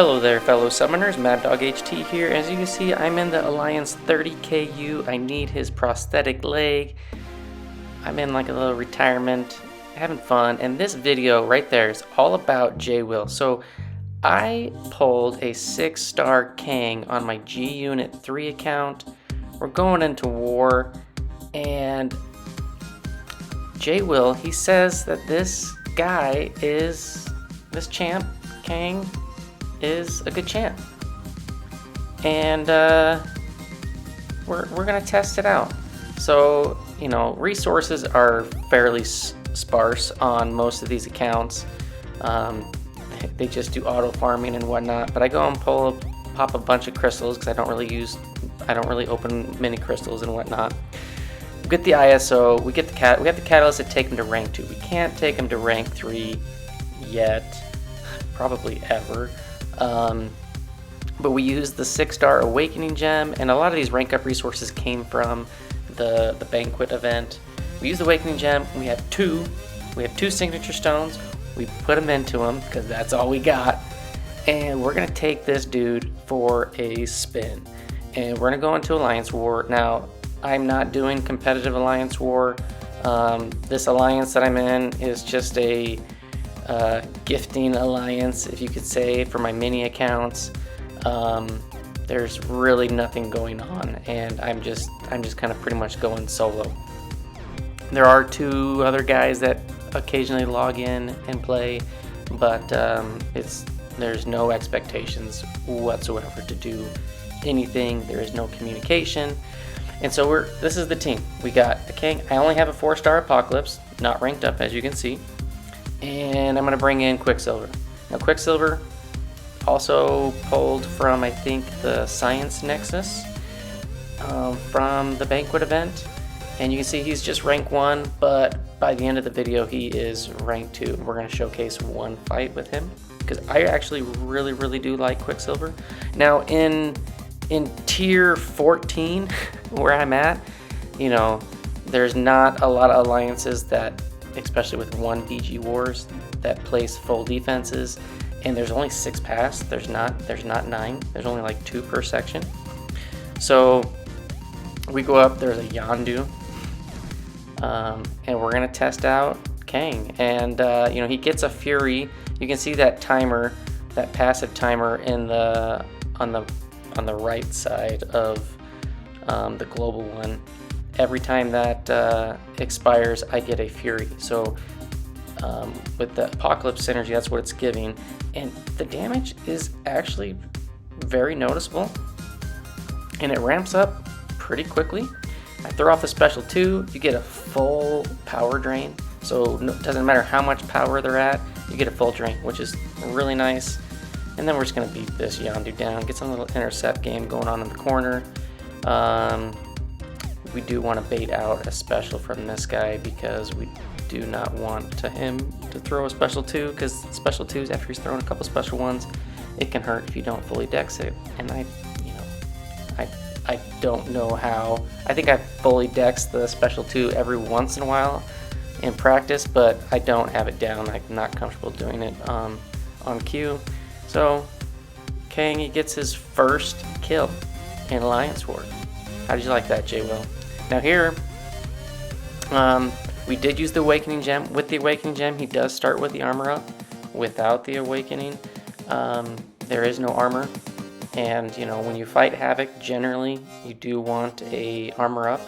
Hello there, fellow summoners. Mad Dog HT here. As you can see, I'm in the Alliance 30KU. I need his prosthetic leg. I'm in like a little retirement, having fun, and this video right there is all about J-Will. So I pulled a 6-star Kang on my G Unit 3 account. We're going into war, and J-Will, he says that this champ, Kang, is a good champ. And we're gonna test it out. So, you know, resources are fairly sparse on most of these accounts. They just do auto farming and whatnot, but I go and pop a bunch of crystals because I don't really open many crystals and whatnot. We get the ISO, we have the catalyst to take him to rank 2. We can't take him to rank 3 yet, probably ever. But we use the 6-star awakening gem, and a lot of these rank up resources came from the banquet event. We use the awakening gem. We have two signature stones. We put them into him because that's all we got, and we're gonna take this dude for a spin, and we're gonna go into Alliance War. Now, I'm not doing competitive Alliance War. This alliance that I'm in is just a gifting alliance, if you could say, for my mini accounts. There's really nothing going on, and I'm just kind of pretty much going solo. There are 2 other guys that occasionally log in and play, but there's no expectations whatsoever to do anything. There is no communication, and so this is the team. We got the Kang. I only have a 4-star Apocalypse, not ranked up, as you can see. And I'm going to bring in Quicksilver. Now, Quicksilver also pulled from, I think, the Science Nexus from the Banquet event. And you can see he's just rank 1, but by the end of the video, he is rank 2. We're going to showcase one fight with him because I actually really do like Quicksilver. Now, in tier 14, where I'm at, you know, there's not a lot of alliances that, especially with 1 BG wars, that place full defenses, and there's only 6 paths. There's not 9. There's only like 2 per section. So we go up. There's a Yondu, and we're gonna test out Kang. And you know, he gets a Fury. You can see that timer, that passive timer in on the right side of the global one. Every time that expires, I get a Fury. So with the Apocalypse synergy, that's what it's giving, and the damage is actually very noticeable, and it ramps up pretty quickly. I throw off the special 2, you get a full power drain, so it doesn't matter how much power they're at, you get a full drain, which is really nice. And then we're just going to beat this Yondu down, get some little intercept game going on in the corner. We do want to bait out a special from this guy because we do not want him to throw a special 2, because special 2s, after he's throwing a couple special ones, it can hurt if you don't fully dex it. And I don't know how. I think I fully dex the special 2 every once in a while in practice, but I don't have it down. I'm not comfortable doing it on cue. So Kang, he gets his first kill in Alliance War. How did you like that, J-Will? Now here, we did use the Awakening Gem. With the Awakening Gem, he does start with the armor up. Without the Awakening, there is no armor. And, you know, when you fight Havoc, generally, you do want a armor up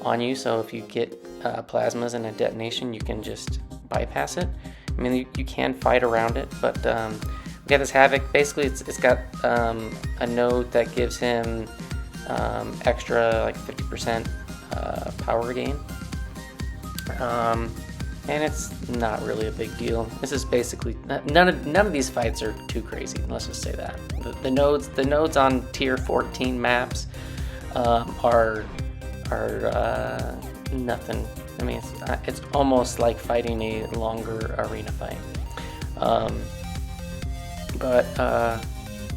on you. So if you get plasmas and a detonation, you can just bypass it. I mean, you can fight around it, but we got this Havoc. Basically, it's got a node that gives him extra, like 50% power gain. And it's not really a big deal. This is basically none of these fights are too crazy. Let's just say that the nodes on tier 14 maps are nothing. I mean, it's almost like fighting a longer arena fight. But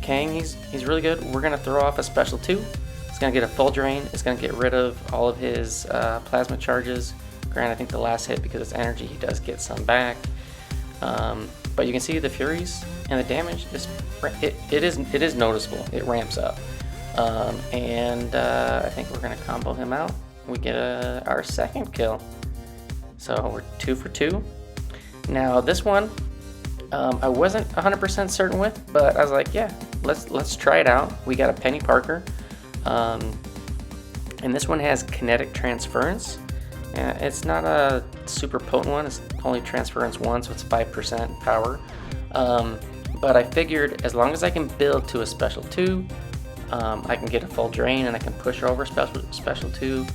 Kang, he's really good. We're gonna throw off a special 2. It's gonna get a full drain. It's gonna get rid of all of his plasma charges. Granted, I think the last hit, because it's energy, he does get some back. But you can see the Furies and the damage is it is noticeable. It ramps up. And I think we're gonna combo him out. We get our second kill. So we're 2 for 2. Now this one, I wasn't 100% certain with, but I was like, yeah, let's try it out. We got a Penny Parker, and this one has kinetic transference. It's not a super potent one. It's only transference 1, so it's 5% power. But I figured as long as I can build to a special 2, I can get a full drain and I can push over special 2.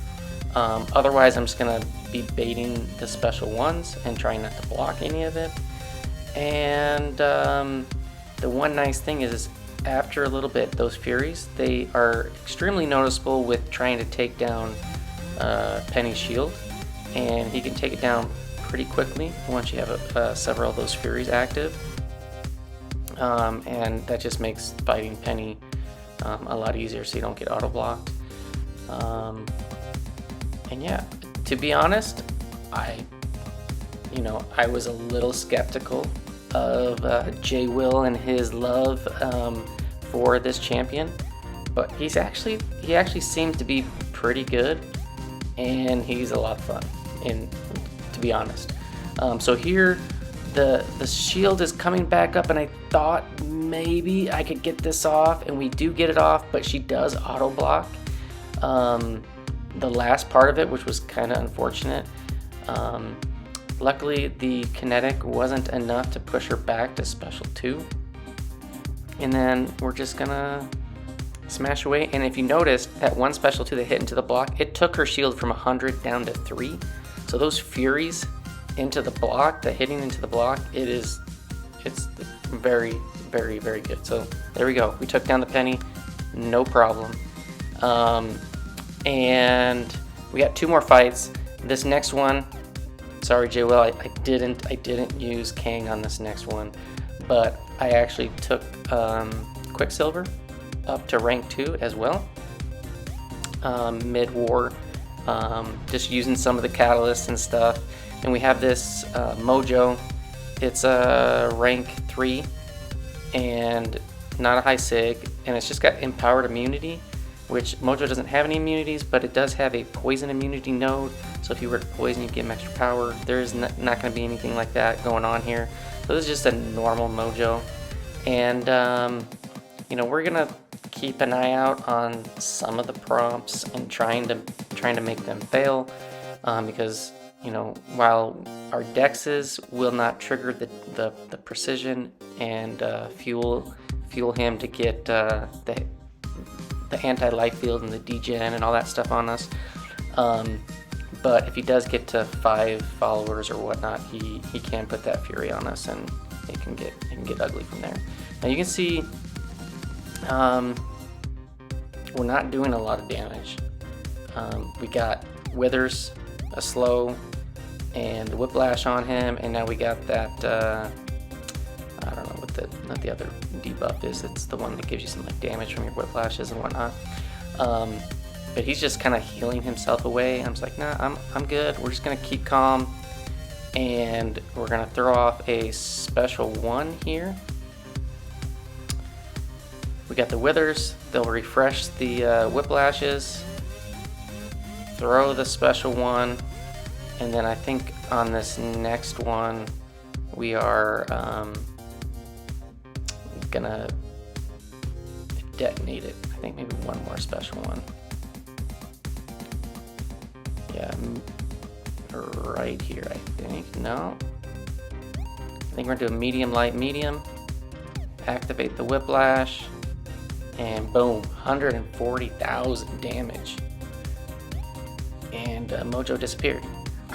Otherwise, I'm just gonna be baiting the special 1s and trying not to block any of it. And the one nice thing is after a little bit, those Furies, they are extremely noticeable with trying to take down Penny's shield, and he can take it down pretty quickly once you have several of those Furies active. And that just makes fighting Penny a lot easier, so you don't get auto blocked. And yeah, to be honest, I was a little skeptical of J Will and his love for this champion, but he actually seems to be pretty good, and he's a lot of fun, to be honest. So here the shield is coming back up, and I thought maybe I could get this off, and we do get it off, but she does auto block the last part of it, which was kind of unfortunate. Luckily, the kinetic wasn't enough to push her back to special 2. And then we're just gonna smash away. And if you noticed, that one special 2 that hit into the block, it took her shield from 100 down to 3. So those Furies into the block, hitting into the block, it's very, very, very good. So there we go. We took down the Penny, no problem. And we got 2 more fights. This next one, sorry, J Will, I didn't use Kang on this next one, but I actually took Quicksilver up to rank 2 as well. Mid-war, just using some of the catalysts and stuff. And we have this Mojo. It's a rank 3 and not a high sig, and it's just got empowered immunity, which Mojo doesn't have any immunities, but it does have a poison immunity node. So if you were to poison, you give him extra power. There's not going to be anything like that going on here. So this is just a normal Mojo. And, we're going to keep an eye out on some of the prompts and trying to make them fail. Because, while our dexes will not trigger the precision and fuel him to get the anti-life field and the degen and all that stuff on us. But if he does get to 5 followers or whatnot, he can put that Fury on us, and it can get ugly from there. Now you can see we're not doing a lot of damage. We got Withers, a slow, and the Whiplash on him, and now we got that I don't know what the other debuff is. It's the one that gives you some damage from your Whiplashes and whatnot. But he's just kind of healing himself away. I'm just like, nah, I'm good. We're just gonna keep calm, and we're gonna throw off a special 1 here. We got the Withers. They'll refresh the Whiplashes. Throw the special 1, and then I think on this next one we are gonna detonate it. I think maybe 1 more special 1. Yeah, right here, I think. No. I think we're gonna do a medium, light, medium. Activate the Whiplash, and boom, 140,000 damage. And Mojo disappeared.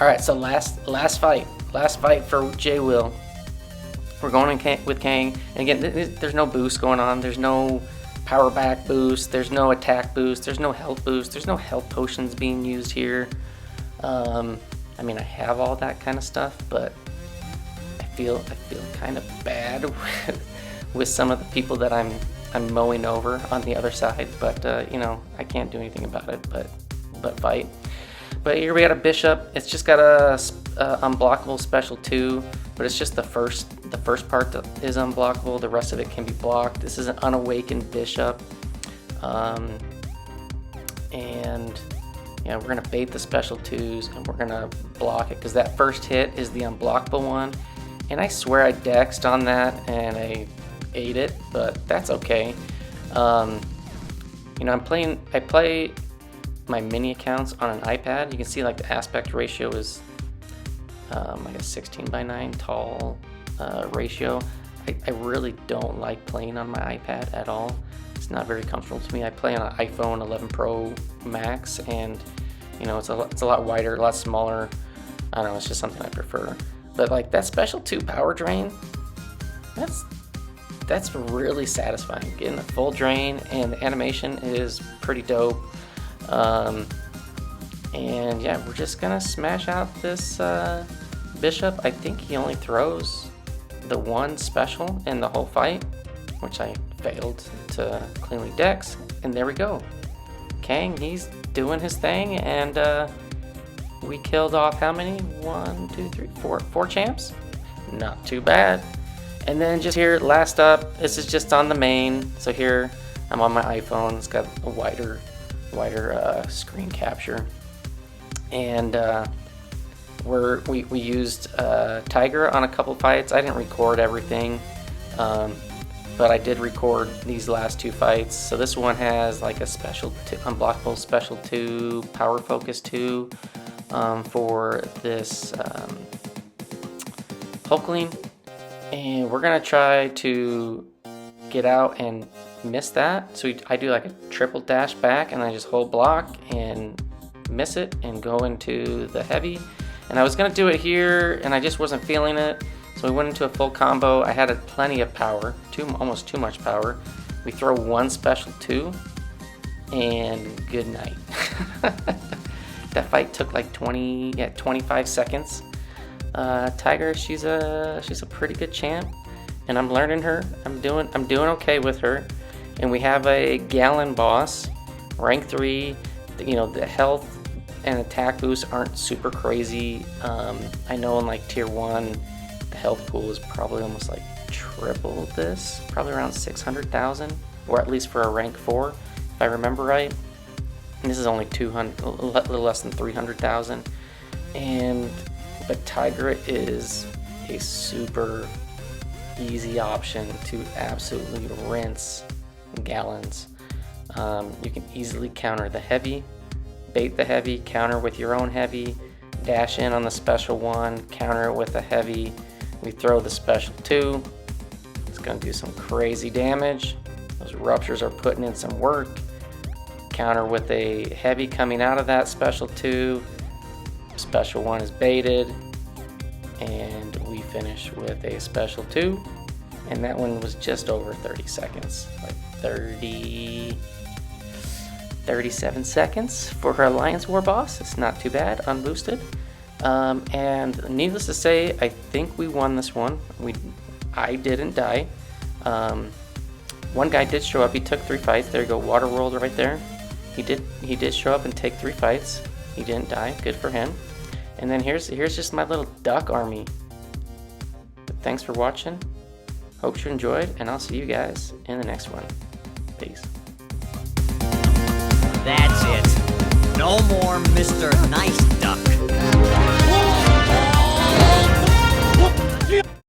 All right, so last fight for J Will. We're going with Kang, and again, there's no boost going on. There's no power back boost. There's no attack boost. There's no health boost. There's no health potions being used here. I mean, I have all that kind of stuff, but I feel kind of bad with some of the people that I'm mowing over on the other side. But I can't do anything about it. But fight. But here we got a Bishop. It's just got a unblockable special 2. but it's just the first part that is unblockable. The rest of it can be blocked. This is an unawakened bishop, and yeah, we're gonna bait the special 2s and we're gonna block it because that first hit is the unblockable one. And I swear I dexed on that and I ate it, but that's okay. You know, I play my mini accounts on an iPad. You can see like the aspect ratio is like a 16:9 tall ratio. I really don't like playing on my iPad at all. It's not very comfortable to me. I play on an iPhone 11 Pro Max, and you know, it's a lot wider, a lot smaller. I don't know, it's just something I prefer. But like that special 2 power drain, that's really satisfying. Getting a full drain, and the animation is pretty dope. And yeah, we're just gonna smash out this bishop. I think he only throws the 1 special in the whole fight, which I failed to cleanly dex. And there we go. Kang, he's doing his thing, and we killed off how many? 1, 2, 3, 4 champs? Not too bad. And then just here, last up, this is just on the main. So here, I'm on my iPhone. It's got a wider screen capture. And we used Tigra on a couple fights. I didn't record everything, but I did record these last 2 fights. So this one has like a special unblockable special 2, power focus 2 for this Hulkling. And we're gonna try to get out and miss that. So I do like a triple dash back, and I just hold block and miss it and go into the heavy. And I was gonna do it here, and I just wasn't feeling it. So we went into a full combo. I had plenty of power, almost too much power. We throw 1 special 2, and good night. That fight took like 25 seconds. Tigra, she's a pretty good champ, and I'm learning her. I'm doing okay with her. And we have a Galan boss, rank 3. You know, the health and attack boosts aren't super crazy. I know in like tier 1, the health pool is probably almost like triple this, probably around 600,000, or at least for a rank 4, if I remember right. And this is only 200, a little less than 300,000. But Tigra is a super easy option to absolutely rinse Galans. You can easily counter the heavy, bait the heavy, counter with your own heavy, dash in on the special 1, counter it with a heavy. We throw the special 2. It's going to do some crazy damage. Those ruptures are putting in some work. Counter with a heavy coming out of that special 2. Special 1 is baited, and we finish with a special 2. And that one was just over 30 seconds, like 37 seconds for her Alliance War boss. It's not too bad, unboosted. And needless to say, I think we won this one. I didn't die. One guy did show up. He took 3 fights. There you go, Waterworld right there. He did show up and take 3 fights. He didn't die. Good for him. And then here's just my little duck army. But thanks for watching. Hope you enjoyed, and I'll see you guys in the next one. Peace. That's it. No more Mr. Nice Duck.